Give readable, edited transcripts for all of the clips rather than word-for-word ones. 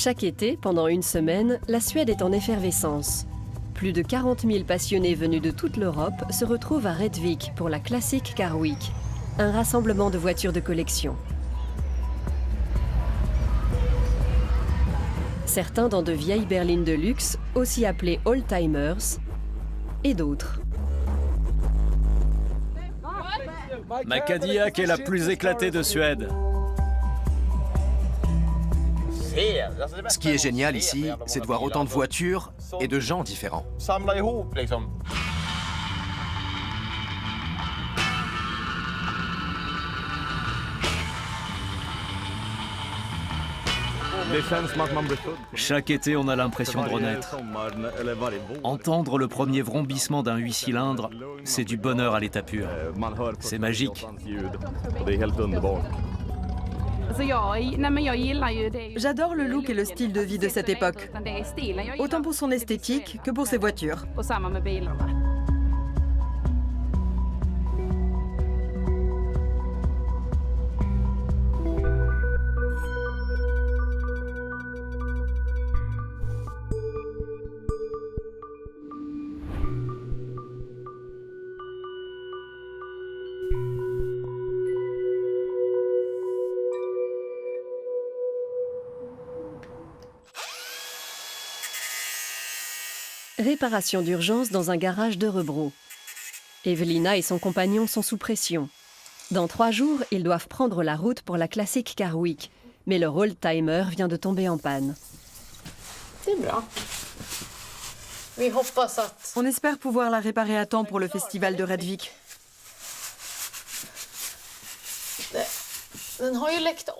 Chaque été, pendant une semaine, la Suède est en effervescence. Plus de 40 000 passionnés venus de toute l'Europe se retrouvent à Rättvik pour la Classic Car Week, un rassemblement de voitures de collection. Certains dans de vieilles berlines de luxe, aussi appelées oldtimers, et d'autres. Ma Cadillac est la plus éclatée de Suède. Ce qui est génial ici, c'est de voir autant de voitures et de gens différents. Chaque été, on a l'impression de renaître. Entendre le premier vrombissement d'un 8 cylindres, c'est du bonheur à l'état pur. C'est magique. J'adore le look et le style de vie de cette époque, autant pour son esthétique que pour ses voitures. Réparation d'urgence dans un garage de Rebro. Evelina et son compagnon sont sous pression. Dans 3 jours, ils doivent prendre la route pour la Classic Car Week, mais leur oldtimer vient de tomber en panne. On espère pouvoir la réparer à temps pour le festival de Rättvik.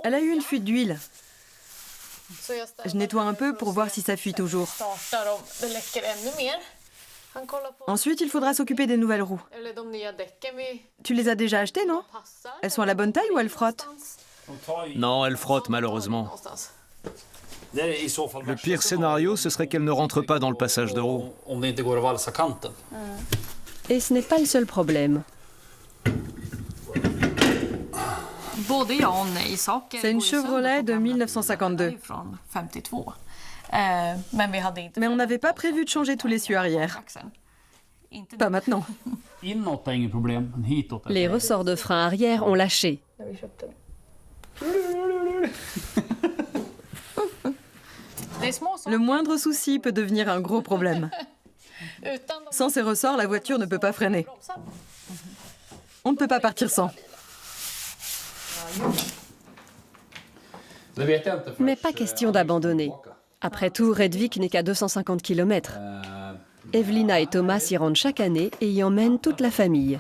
Elle a eu une fuite d'huile. Je nettoie un peu pour voir si ça fuit toujours. Ensuite, il faudra s'occuper des nouvelles roues. Tu les as déjà achetées, non? Elles sont à la bonne taille ou elles frottent? Non, elle frotte malheureusement. Le pire scénario, ce serait qu'elle ne rentre pas dans le passage de roue. Et ce n'est pas le seul problème. C'est une Chevrolet de 1952. Mais on n'avait pas prévu de changer tous les cieux arrière. Pas maintenant. Les ressorts de frein arrière ont lâché. Le moindre souci peut devenir un gros problème. Sans ces ressorts, la voiture ne peut pas freiner. On ne peut pas partir sans. Mais pas question d'abandonner. Après tout, Rättvik n'est qu'à 250 km. Evelina et Thomas y rentrent chaque année et y emmènent toute la famille.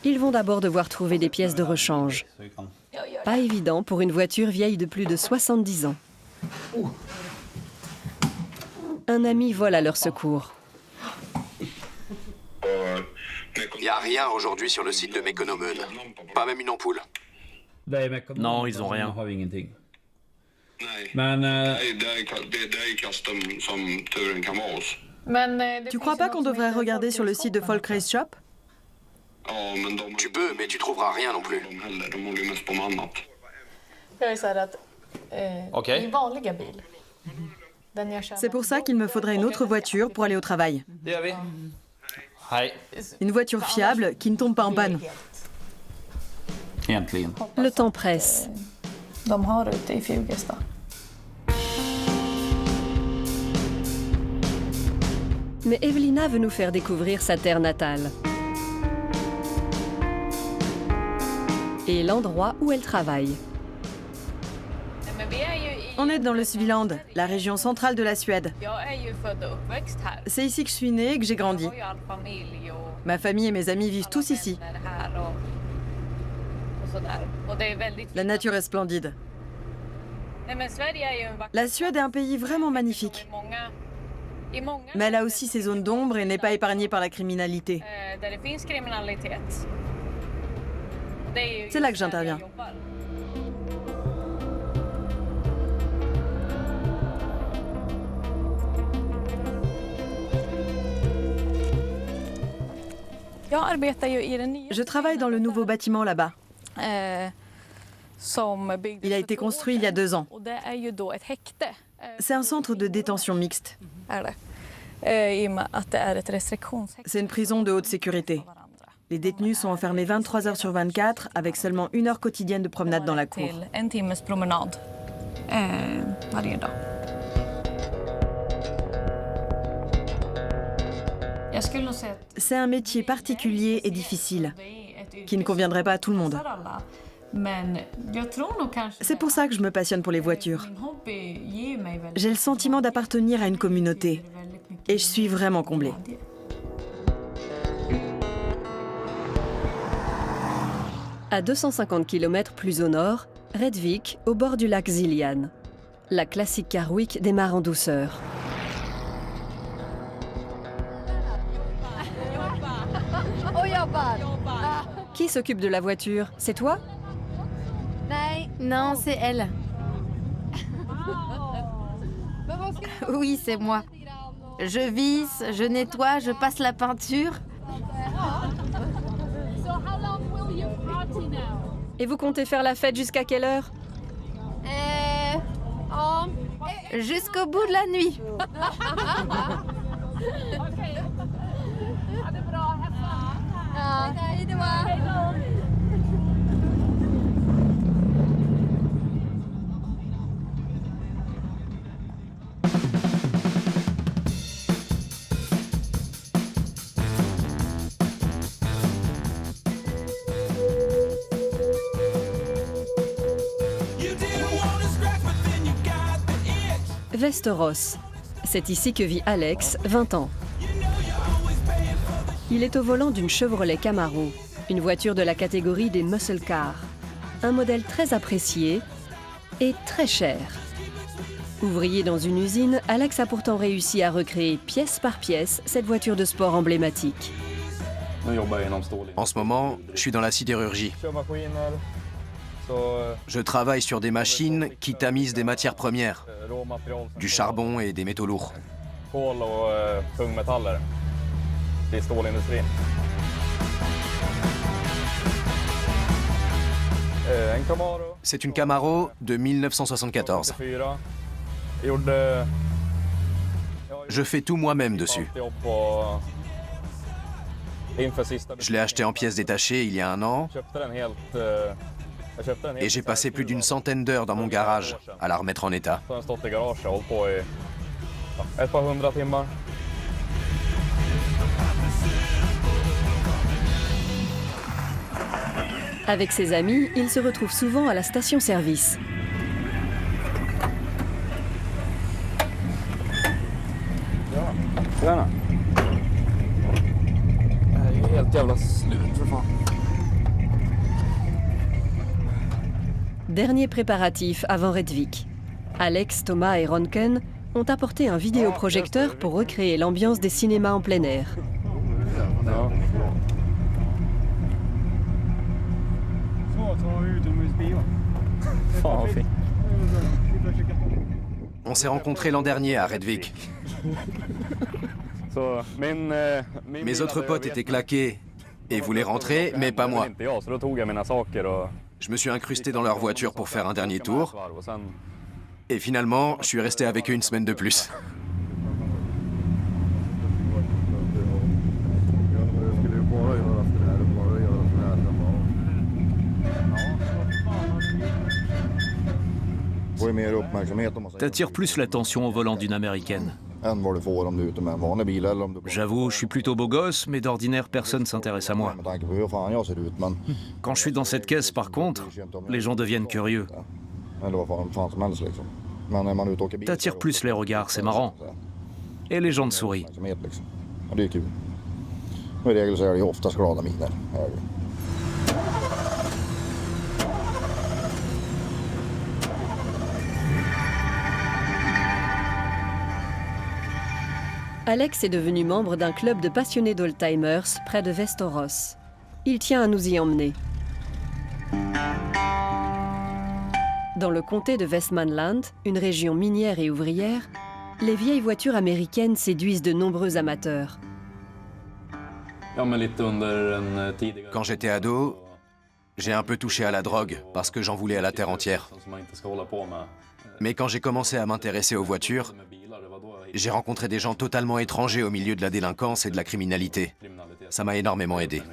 Ils vont d'abord devoir trouver des pièces de rechange. Pas évident pour une voiture vieille de plus de 70 ans. Un ami vole à leur secours. Il n'y a rien aujourd'hui sur le site de Mekonomen. Pas même une ampoule. Non, ils ont rien. Tu crois pas qu'on devrait regarder sur le site de Folk Race Shop? Tu peux, mais tu trouveras rien non plus. C'est pour ça qu'il me faudrait une autre voiture pour aller au travail. Une voiture fiable qui ne tombe pas en panne. Le temps presse. Mais Evelina veut nous faire découvrir sa terre natale. Et l'endroit où elle travaille. On est dans le Sviland, la région centrale de la Suède. C'est ici que je suis née et que j'ai grandi. Ma famille et mes amis vivent tous ici. La nature est splendide. La Suède est un pays vraiment magnifique. Mais elle a aussi ses zones d'ombre et n'est pas épargnée par la criminalité. C'est là que j'interviens. Jag arbetar ju i den nya... Je travaille dans le nouveau bâtiment là-bas. Il a été construit il y a 2 ans. C'est un centre de détention mixte. C'est une prison de haute sécurité. Les détenus sont enfermés 23 heures sur 24 avec seulement 1 heure quotidienne de promenade dans la cour. C'est un métier particulier et difficile, qui ne conviendrait pas à tout le monde. C'est pour ça que je me passionne pour les voitures. J'ai le sentiment d'appartenir à une communauté et je suis vraiment comblée. À 250 km plus au nord, Rättvik, au bord du lac Siljan. La classique Carwick démarre en douceur. Qui s'occupe de la voiture? C'est toi? Non, c'est elle. Oui, c'est moi. Je visse, je nettoie, je passe la peinture. Et vous comptez faire la fête jusqu'à quelle heure? Jusqu'au bout de la nuit. Västerås. C'est ici que vit Alex, 20 ans. Il est au volant d'une Chevrolet Camaro, une voiture de la catégorie des muscle cars. Un modèle très apprécié et très cher. Ouvrier dans une usine, Alex a pourtant réussi à recréer pièce par pièce cette voiture de sport emblématique. En ce moment, je suis dans la sidérurgie. Je travaille sur des machines qui tamisent des matières premières, du charbon et des métaux lourds. C'est une Camaro de 1974. Je fais tout moi-même dessus. Je l'ai acheté en pièces détachées il y a 1 an et j'ai passé plus d'1 centaine d'heures dans mon garage à la remettre en état. Avec ses amis, il se retrouve souvent à la station-service. Dernier préparatif avant Rättvik. Alex, Thomas et Ronken ont apporté un vidéoprojecteur pour recréer l'ambiance des cinémas en plein air. On s'est rencontrés l'an dernier à Rättvik. Mes autres potes étaient claqués et voulaient rentrer, mais pas moi. Je me suis incrusté dans leur voiture pour faire un dernier tour. Et finalement, je suis resté avec eux 1 semaine de plus. T'attires plus l'attention au volant d'une américaine. J'avoue, je suis plutôt beau gosse, mais d'ordinaire, personne s'intéresse à moi. Quand je suis dans cette caisse, par contre, les gens deviennent curieux. T'attires plus les regards, c'est marrant. Et les gens te sourient. Alex est devenu membre d'un club de passionnés d'oldtimers près de Västerås. Il tient à nous y emmener. Dans le comté de Västmanland, une région minière et ouvrière, les vieilles voitures américaines séduisent de nombreux amateurs. Quand j'étais ado, J'ai un peu touché à la drogue parce que j'en voulais à la terre entière. Mais quand j'ai commencé à m'intéresser aux voitures, j'ai rencontré des gens totalement étrangers au milieu de la délinquance et de la criminalité. Ça m'a énormément aidé.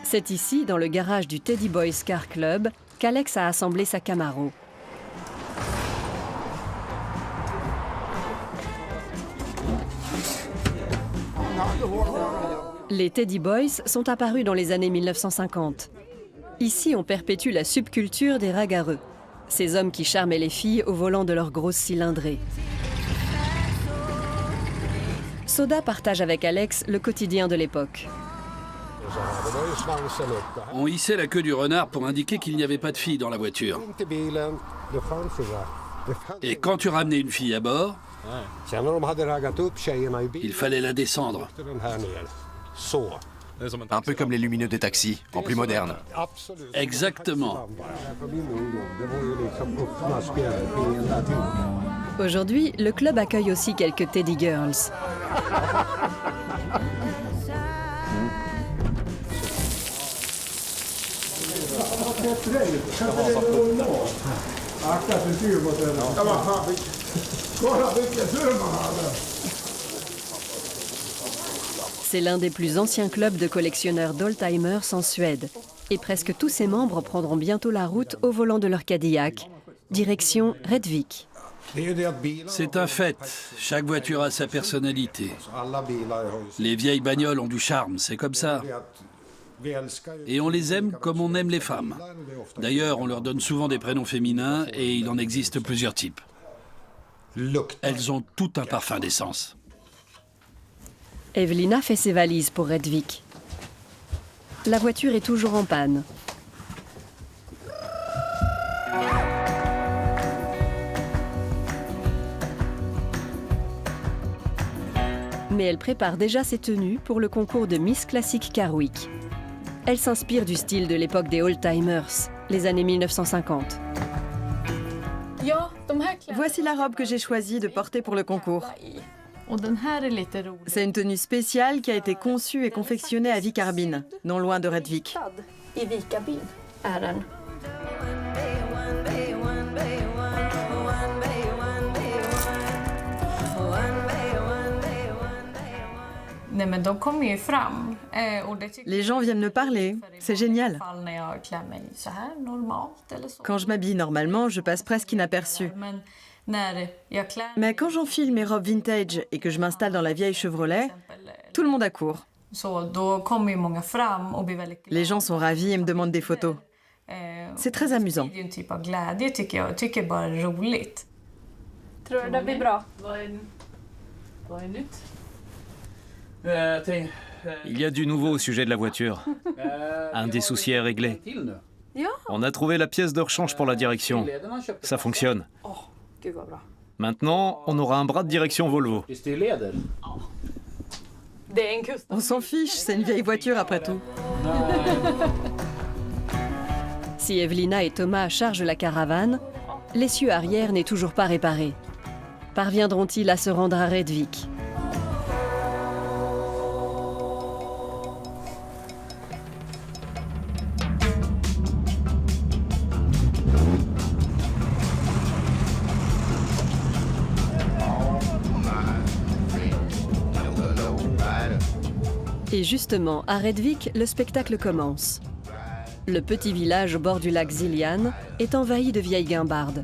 C'est ici, dans le garage du Teddy Boys Car Club, qu'Alex a assemblé sa Camaro. Les Teddy Boys sont apparus dans les années 1950. Ici, on perpétue la subculture des ragareux, ces hommes qui charmaient les filles au volant de leurs grosses cylindrées. Soda partage avec Alex le quotidien de l'époque. On hissait la queue du renard pour indiquer qu'il n'y avait pas de fille dans la voiture. Et quand tu ramenais une fille à bord, il fallait la descendre. Un peu comme les lumineux des taxis, en plus moderne. Exactement. Aujourd'hui, le club accueille aussi quelques Teddy Girls. C'est l'un des plus anciens clubs de collectionneurs d'oldtimers en Suède. Et presque tous ses membres prendront bientôt la route au volant de leur Cadillac. Direction Rättvik. C'est un fait. Chaque voiture a sa personnalité. Les vieilles bagnoles ont du charme, c'est comme ça. Et on les aime comme on aime les femmes. D'ailleurs, on leur donne souvent des prénoms féminins et il en existe plusieurs types. Elles ont tout un parfum d'essence. Evelina fait ses valises pour Rättvik. La voiture est toujours en panne. Mais elle prépare déjà ses tenues pour le concours de Miss Classic Car Week. Elle s'inspire du style de l'époque des oldtimers, les années 1950. Voici la robe que j'ai choisi de porter pour le concours. C'est une tenue spéciale qui a été conçue et confectionnée à Vikarbyn, non loin de Rättvik. Les gens viennent me parler, c'est génial. Quand je m'habille normalement, je passe presque inaperçue. Mais quand j'enfile mes robes vintage et que je m'installe dans la vieille Chevrolet, tout le monde accourt. Les gens sont ravis et me demandent des photos. C'est très amusant. Il y a du nouveau au sujet de la voiture. Un des soucis est réglé. On a trouvé la pièce de rechange pour la direction. Ça fonctionne. Maintenant, on aura un bras de direction Volvo. On s'en fiche, c'est une vieille voiture après tout. Si Evelina et Thomas chargent la caravane, l'essieu arrière n'est toujours pas réparé. Parviendront-ils à se rendre à Rättvik ? Et justement, à Rättvik, le spectacle commence. Le petit village au bord du lac Siljan est envahi de vieilles guimbardes.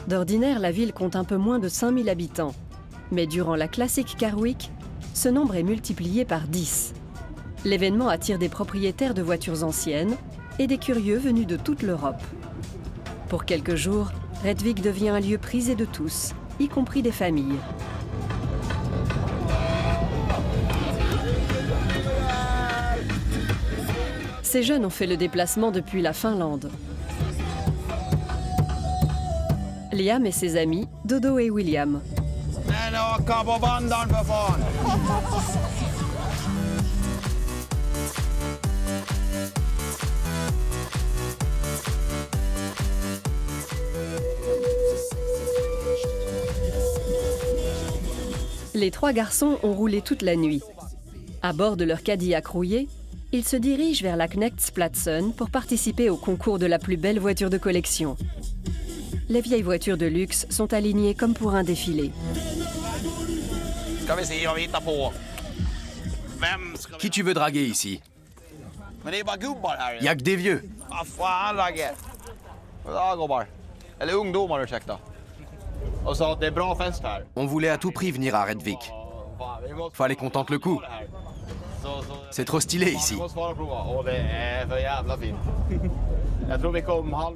D'ordinaire, la ville compte un peu moins de 5000 habitants. Mais durant la Classic Car Week, ce nombre est multiplié par 10. L'événement attire des propriétaires de voitures anciennes et des curieux venus de toute l'Europe. Pour quelques jours, Rättvik devient un lieu prisé de tous, y compris des familles. Ces jeunes ont fait le déplacement depuis la Finlande. Liam et ses amis, Dodo et William. Les trois garçons ont roulé toute la nuit. À bord de leur Cadillac rouillé, ils se dirigent vers la Knechtsplatsen pour participer au concours de la plus belle voiture de collection. Les vieilles voitures de luxe sont alignées comme pour un défilé. Qui tu veux draguer ici? Y a que des vieux. On voulait à tout prix venir à Redvik. Fallait qu'on tente le coup. C'est trop stylé ici.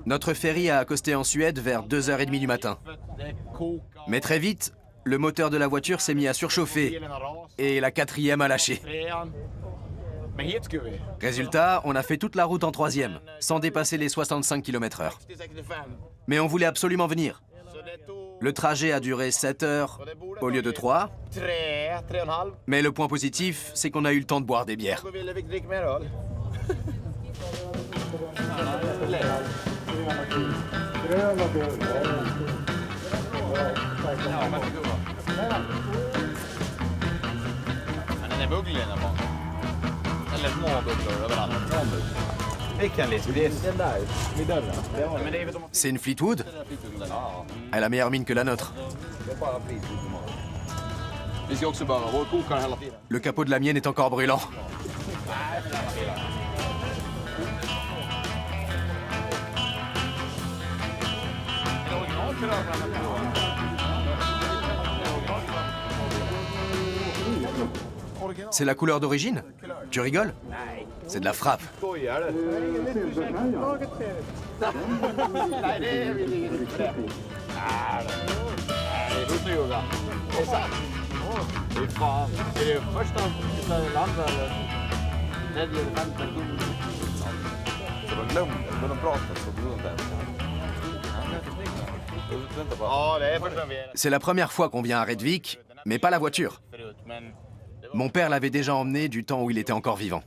Notre ferry a accosté en Suède vers 2h30 du matin. Mais très vite, le moteur de la voiture s'est mis à surchauffer et la 4e a lâché. Résultat, on a fait toute la route en 3e, sans dépasser les 65 km/h. Mais on voulait absolument venir. Le trajet a duré 7 heures au lieu de 3. Mais le point positif, c'est qu'on a eu le temps de boire des bières. C'est une Fleetwood? Elle a meilleure mine que la nôtre. Le capot de la mienne est encore brûlant. C'est la couleur d'origine? Tu rigoles? C'est de la frappe. C'est la première fois qu'on vient à Redvik, mais pas la voiture. Mon père l'avait déjà emmené du temps où il était encore vivant.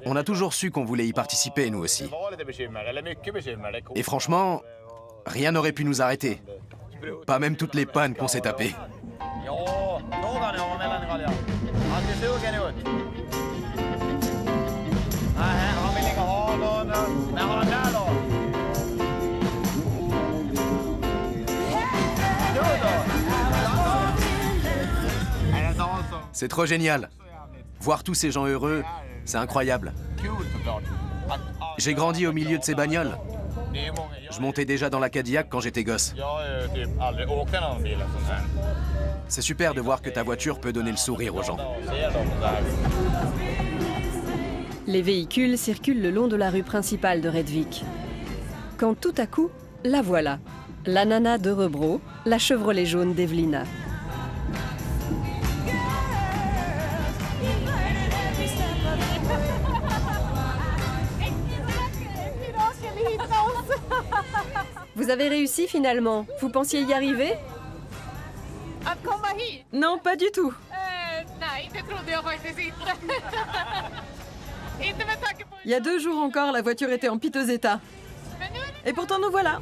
On a toujours su qu'on voulait y participer, nous aussi. Et franchement, rien n'aurait pu nous arrêter. Pas même toutes les pannes qu'on s'est tapées. C'est trop génial. Voir tous ces gens heureux, c'est incroyable. J'ai grandi au milieu de ces bagnoles. Je montais déjà dans la Cadillac quand j'étais gosse. C'est super de voir que ta voiture peut donner le sourire aux gens. Les véhicules circulent le long de la rue principale de Redvik. Quand tout à coup, la voilà. La nana de Rebro, la Chevrolet jaune d'Evelina. Vous avez réussi finalement. Vous pensiez y arriver? Non, pas du tout. Il y a 2 jours encore, la voiture était en piteux état. Et pourtant, nous voilà.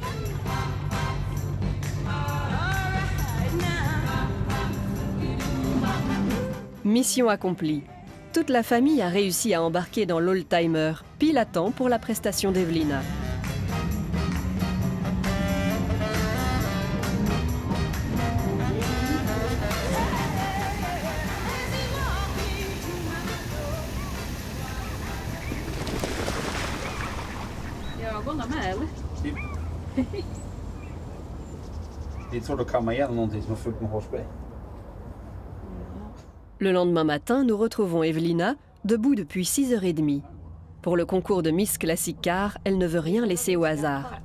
Mission accomplie. Toute la famille a réussi à embarquer dans l'oldtimer, pile à temps pour la prestation d'Evelina. Le lendemain matin, nous retrouvons Evelina, debout depuis 6h30. Pour le concours de Miss Classic Car, elle ne veut rien laisser au hasard.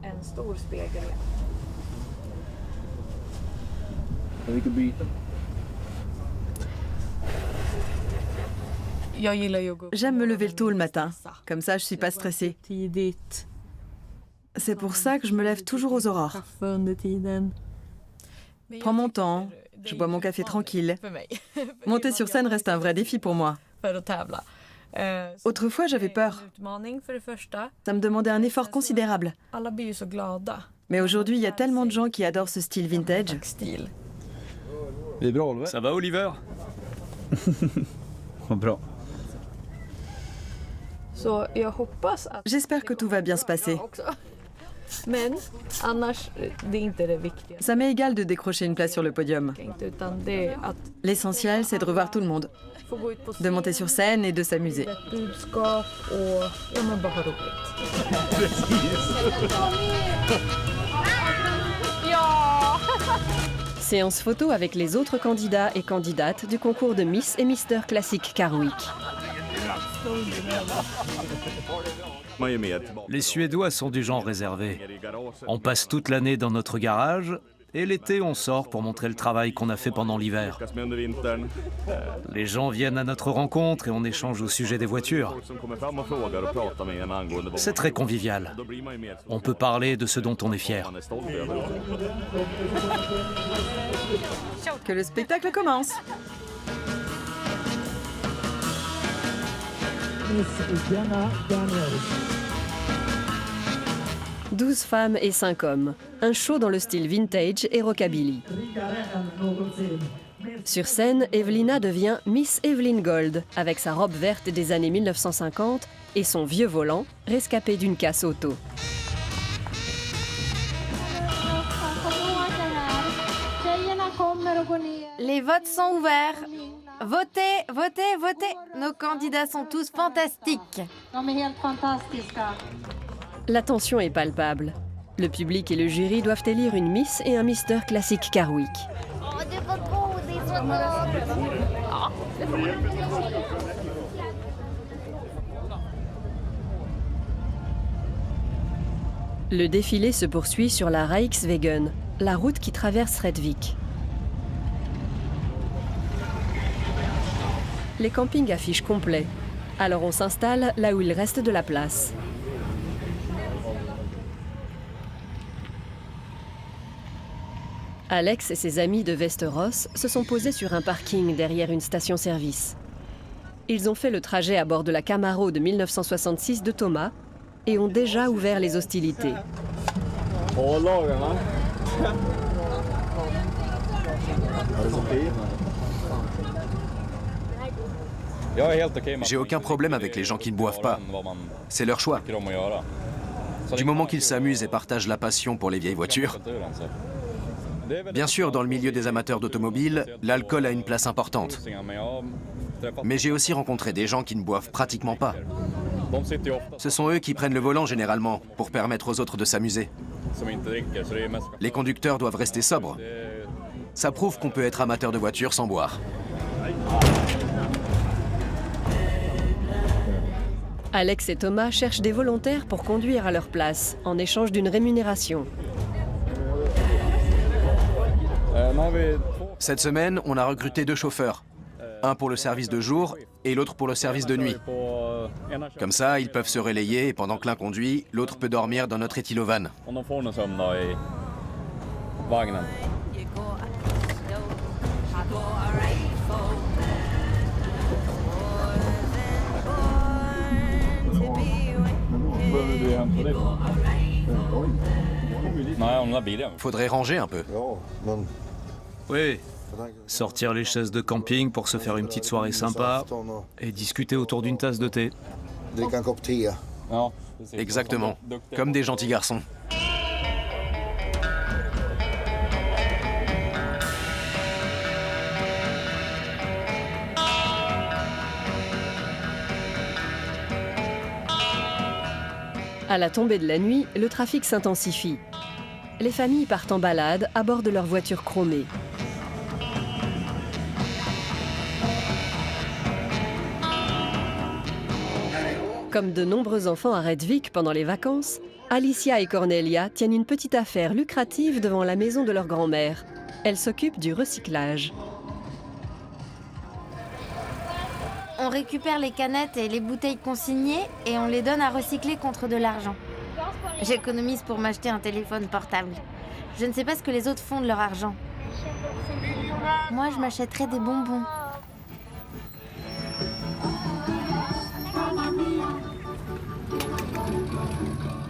J'aime me lever tôt le matin. Comme ça, je suis pas stressée. C'est pour ça que je me lève toujours aux aurores. Prends mon temps, je bois mon café tranquille. Monter sur scène reste un vrai défi pour moi. Autrefois, j'avais peur. Ça me demandait un effort considérable. Mais aujourd'hui, il y a tellement de gens qui adorent ce style vintage. Ça va, Oliver? J'espère que tout va bien se passer. Ça m'est égal de décrocher une place sur le podium. L'essentiel, c'est de revoir tout le monde, de monter sur scène et de s'amuser. Séance photo avec les autres candidats et candidates du concours de Miss et Mister Classic Carwick. Les Suédois sont du genre réservé. On passe toute l'année dans notre garage et l'été on sort pour montrer le travail qu'on a fait pendant l'hiver. Les gens viennent à notre rencontre et on échange au sujet des voitures. C'est très convivial. On peut parler de ce dont on est fier. Que le spectacle commence. « 12 femmes et 5 hommes. Un show dans le style vintage et rockabilly. Sur scène, Evelina devient Miss Evelyn Gold, avec sa robe verte des années 1950 et son vieux volant, rescapé d'une casse auto. Les votes sont ouverts. Votez, votez, votez. Nos candidats sont tous fantastiques. La tension est palpable. Le public et le jury doivent élire une Miss et un Mister Classic Carwick. Le défilé se poursuit sur la Riksvägen, la route qui traverse Rättvik. Les campings affichent complet, alors on s'installe là où il reste de la place. Alex et ses amis de Västerås se sont posés sur un parking derrière une station-service. Ils ont fait le trajet à bord de la Camaro de 1966 de Thomas et ont déjà ouvert les hostilités. J'ai aucun problème avec les gens qui ne boivent pas. C'est leur choix. Du moment qu'ils s'amusent et partagent la passion pour les vieilles voitures. Bien sûr, dans le milieu des amateurs d'automobile, l'alcool a une place importante. Mais j'ai aussi rencontré des gens qui ne boivent pratiquement pas. Ce sont eux qui prennent le volant généralement, pour permettre aux autres de s'amuser. Les conducteurs doivent rester sobres. Ça prouve qu'on peut être amateur de voiture sans boire. Alex et Thomas cherchent des volontaires pour conduire à leur place, en échange d'une rémunération. Cette semaine, on a recruté 2 chauffeurs. Un pour le service de jour et l'autre pour le service de nuit. Comme ça, ils peuvent se relayer et pendant que l'un conduit, l'autre peut dormir dans notre éthylovan. Faudrait ranger un peu. Oui, sortir les chaises de camping pour se faire une petite soirée sympa et discuter autour d'une tasse de thé. Exactement, comme des gentils garçons. À la tombée de la nuit, le trafic s'intensifie. Les familles partent en balade à bord de leur voiture chromée. Comme de nombreux enfants à Rättvik pendant les vacances, Alicia et Cornelia tiennent une petite affaire lucrative devant la maison de leur grand-mère. Elles s'occupent du recyclage. On récupère les canettes et les bouteilles consignées et on les donne à recycler contre de l'argent. J'économise pour m'acheter un téléphone portable. Je ne sais pas ce que les autres font de leur argent. Moi, je m'achèterais des bonbons.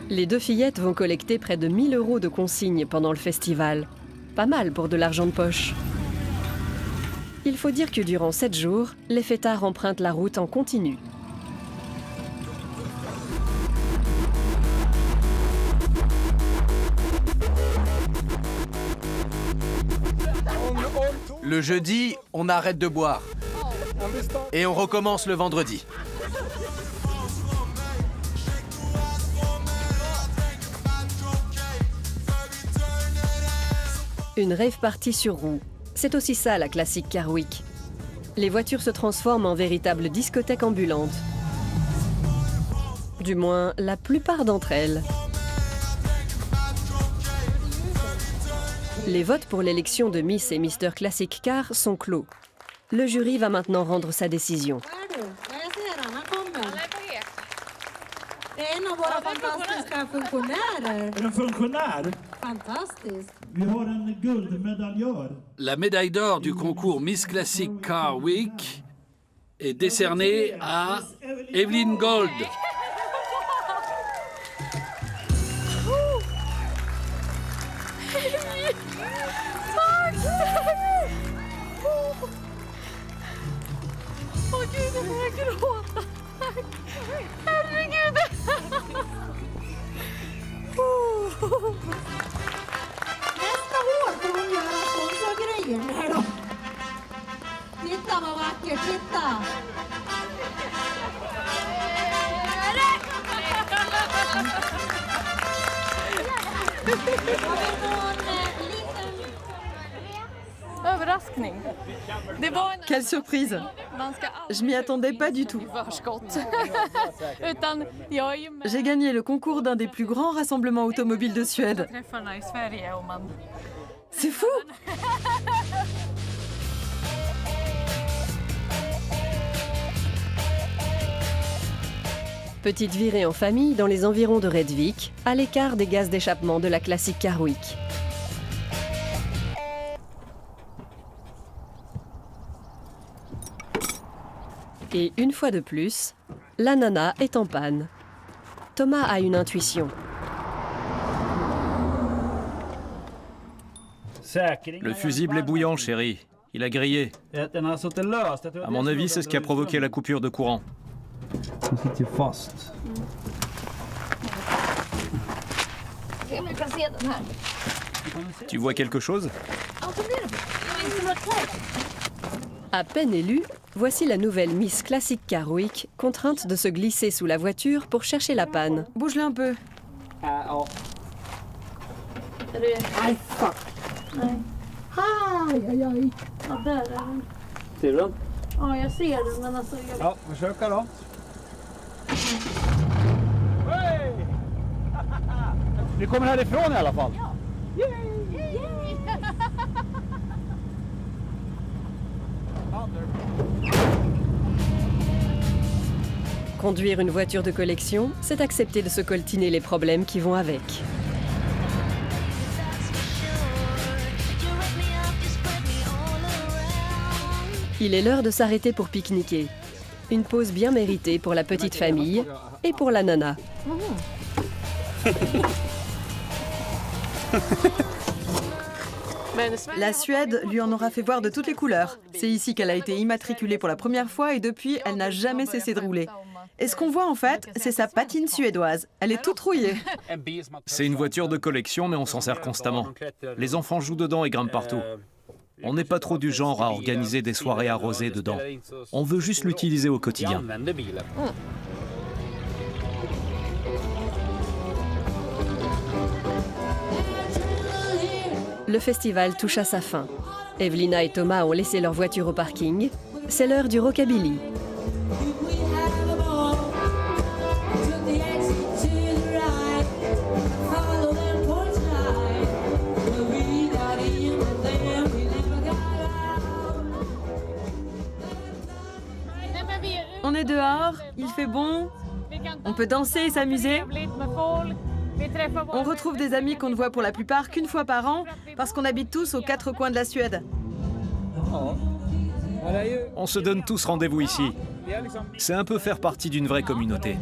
Les 2 fillettes vont collecter près de 1 000 € de consignes pendant le festival. Pas mal pour de l'argent de poche. Il faut dire que durant 7 jours, les fêtards empruntent la route en continu. Le jeudi, on arrête de boire. Et on recommence le vendredi. Une rave party sur roue. C'est aussi ça la classique Car Week. Les voitures se transforment en véritables discothèques ambulantes. Du moins, la plupart d'entre elles. Les votes pour l'élection de Miss et Mr Classic Car sont clos. Le jury va maintenant rendre sa décision. La médaille d'or du concours Miss Classic Car Week est décernée à Evelyn Gold. Nästa år får hon göra sådana grejer här då. Titta vad vackert, titta! Överraskning. Quelle surprise! Je m'y attendais pas du tout. J'ai gagné le concours d'un des plus grands rassemblements automobiles de Suède. C'est fou! Petite virée en famille dans les environs de Redvik, à l'écart des gaz d'échappement de la classique Car Week. Et une fois de plus, la nana est en panne. Thomas a une intuition. Le fusible est bouillant, chérie. Il a grillé. À mon avis, c'est ce qui a provoqué la coupure de courant. Tu vois quelque chose? À peine élue, voici la nouvelle Miss Classic Car Week, contrainte de se glisser sous la voiture pour chercher la panne. Bouge-le un peu. Aj, fuck. Nej. Aj, aj, aj. Ja, där är den. Ser du den? Ja, jag ser den, men alltså... Ja, försöka då. Vi kommer härifrån i alla fall. Conduire une voiture de collection, c'est accepter de se coltiner les problèmes qui vont avec. Il est l'heure de s'arrêter pour pique-niquer. Une pause bien méritée pour la petite famille et pour la nana. La Suède lui en aura fait voir de toutes les couleurs. C'est ici qu'elle a été immatriculée pour la première fois et depuis, elle n'a jamais cessé de rouler. Et ce qu'on voit en fait, c'est sa patine suédoise. Elle est toute rouillée. C'est une voiture de collection, mais on s'en sert constamment. Les enfants jouent dedans et grimpent partout. On n'est pas trop du genre à organiser des soirées arrosées dedans. On veut juste l'utiliser au quotidien. Le festival touche à sa fin. Evelina et Thomas ont laissé leur voiture au parking. C'est l'heure du rockabilly. On est dehors, il fait bon, on peut danser et s'amuser. On retrouve des amis qu'on ne voit pour la plupart qu'une fois par an parce qu'on habite tous aux quatre coins de la Suède. On se donne tous rendez-vous ici. C'est un peu faire partie d'une vraie communauté.